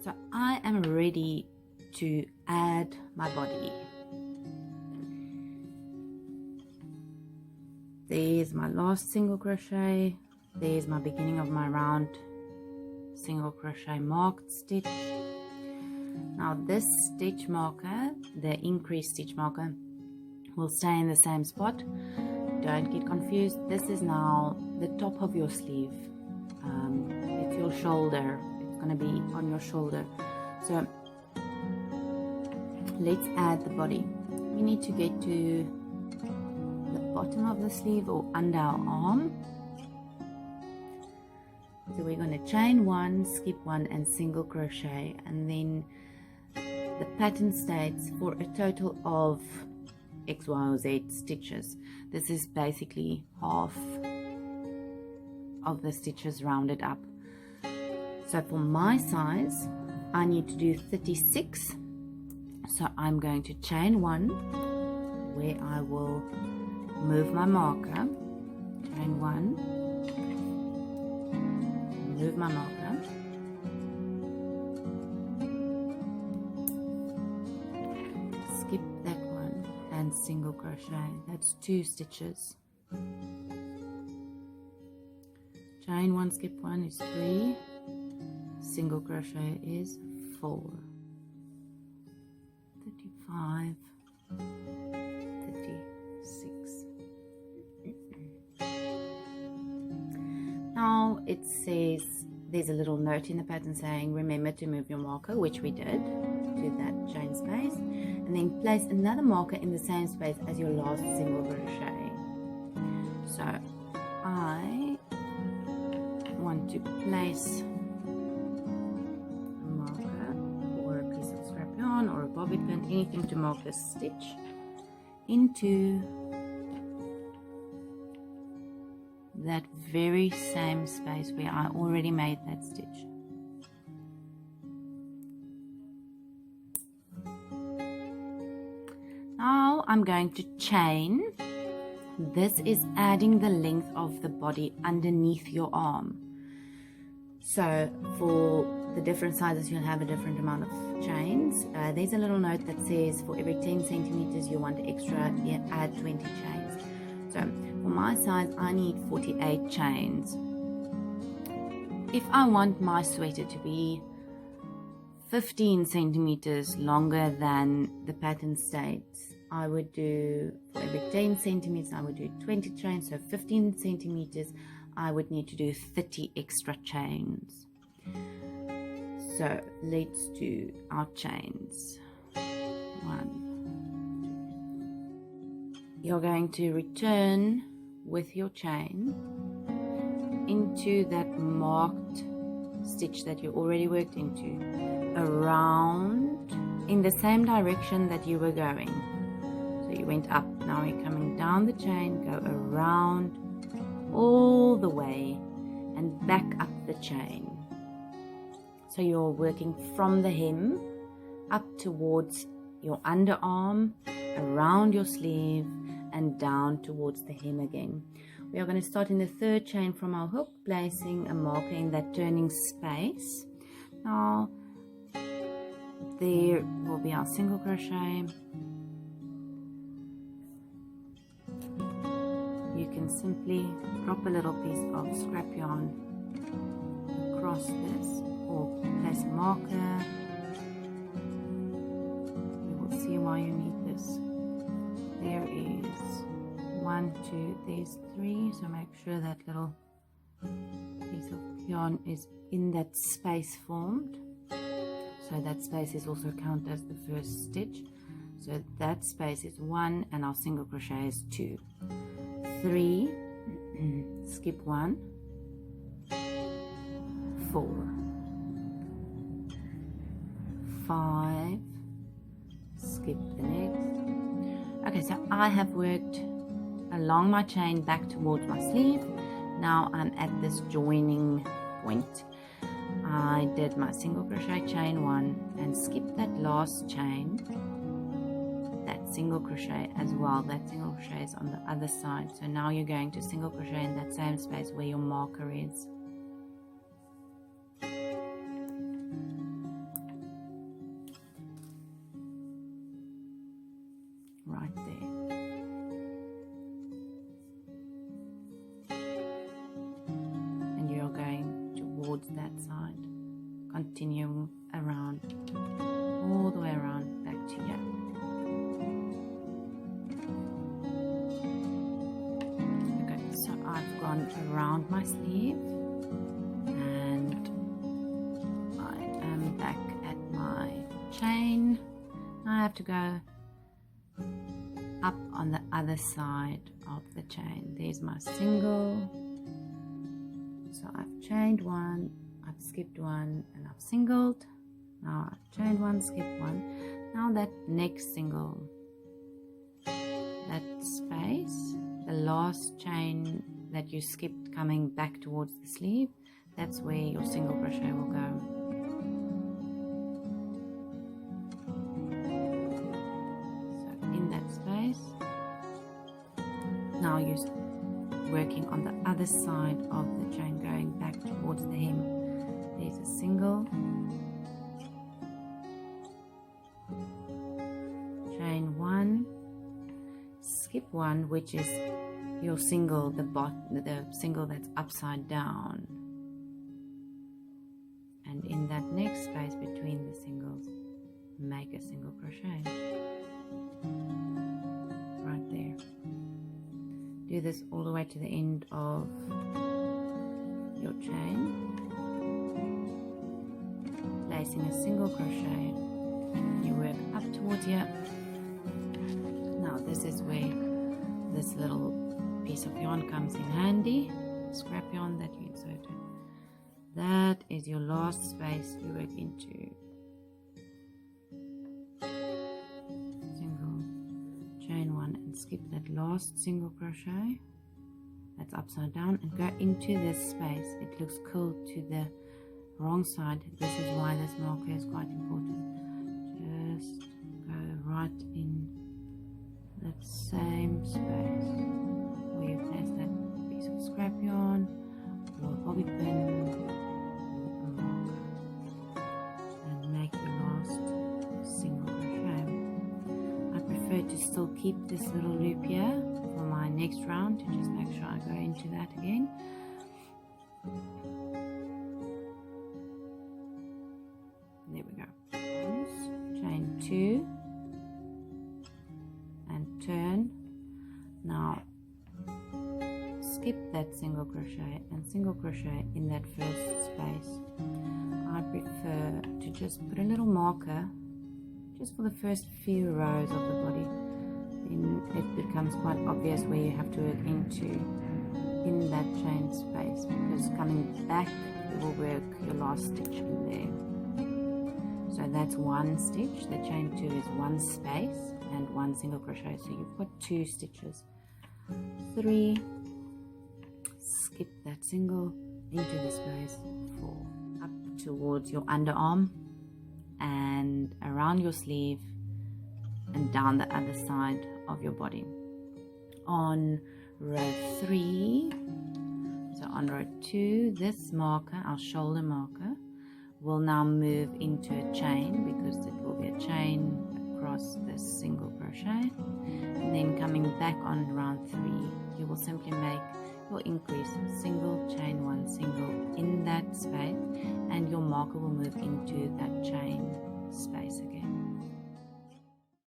So I am ready to add my body. There's my last single crochet, there's my beginning of my round single crochet marked stitch. Now this stitch marker, the increased stitch marker, will stay in the same spot. Don't get confused, this is now the top of your sleeve. It's your shoulder, it's going to be on your shoulder. So let's add the body. We need to get to the bottom of the sleeve or under our arm. So we're going to chain 1, skip 1 and single crochet, and then the pattern states for a total of X, Y or Z stitches. This is basically half of the stitches rounded up. So for my size I need to do 36. So I'm going to chain 1 where I will move my marker, chain 1, move my marker, skip that one and single crochet. That's 2 stitches. Chain 1, skip 1 is 3, single crochet is 4, 35, 36. Now it says there's a little note in the pattern saying remember to move your marker, which we did, to that chain space, and then place another marker in the same space as your last single crochet. So I want to place a marker or a piece of scrap yarn or a bobby pin, anything to mark this stitch, into that very same space where I already made that stitch. Now I'm going to chain. This is adding the length of the body underneath your arm. So for the different sizes you'll have a different amount of chains. There's a little note that says for every 10 centimeters you want extra, add 20 chains. So for my size I need 48 chains. If I want my sweater to be 15 centimeters longer than the pattern states, I would do, for every 10 centimeters I would do 20 chains. So 15 centimeters I would need to do 30 extra chains. So let's do our chains. 1. You're going to return with your chain into that marked stitch that you already worked into, around in the same direction that you were going. So you went up, now you're coming down the chain, go around all the way and back up the chain. So you're working from the hem up towards your underarm, around your sleeve and down towards the hem again. We are going to start in the 3rd chain from our hook, placing a marker in that turning space. Now there will be our single crochet. You can simply drop a little piece of scrap yarn across this or place a marker. You will see why you need this. There is 1, 2, there's 3, so make sure that little piece of yarn is in that space formed. So that space is also counted as the 1st stitch. So that space is 1 and our single crochet is 2. 3, skip 1, 4, 5, skip the next. Okay, so I have worked along my chain back towards my sleeve. Now I'm at this joining point. I did my single crochet, chain 1 and skip that last chain, that single crochet as well. That single crochet is on the other side. So now you're going to single crochet in that same space where your marker is. continue around, all the way around back to here. Okay, so I've gone around my sleeve and I am back at my chain. Now I have to go up on the other side of the chain. There's my single. So I've chained one, I've skipped one, and I've singled. Now I've chained one, skipped one. Now that next single, that space, the last chain that you skipped coming back towards the sleeve, that's where your single crochet will go. So in that space, now you're working on the other side of the chain, going back towards the hem. There's a single, chain one, skip one, which is your single, the single that's upside down, and in that next space between the singles, make a single crochet right there. Do this all the way to the end of your chain, placing a single crochet. You work up towards here. Now this is where this little piece of yarn comes in handy, scrap yarn that you inserted. That is your last space you work into. Single, chain one, and skip that last single crochet that's upside down and go into this space. It looks cool to the wrong side. This is why this marker is quite important. Just go right in that same space where you place that piece of scrap yarn or a bobby pin or a marker, and make the last single crochet. I prefer to still keep this little loop here for my next round to just make sure I go into that again. There we go. Chain two and turn. Now skip that single crochet and single crochet in that first space. I prefer to just put a little marker just for the first few rows of the body. Then it becomes quite obvious where you have to work into in that chain space, because coming back you will work your last stitch in there. So that's one stitch. The chain two is one space and one single crochet, so you've got 2 stitches. 3, skip that single into the space, 4, up towards your underarm and around your sleeve and down the other side of your body. On row 3, so on row 2, this marker, our shoulder marker, will now move into a chain, because it will be a chain across this single crochet. And then coming back on round 3, you will simply make your increase, single, chain 1, single in that space, and your marker will move into that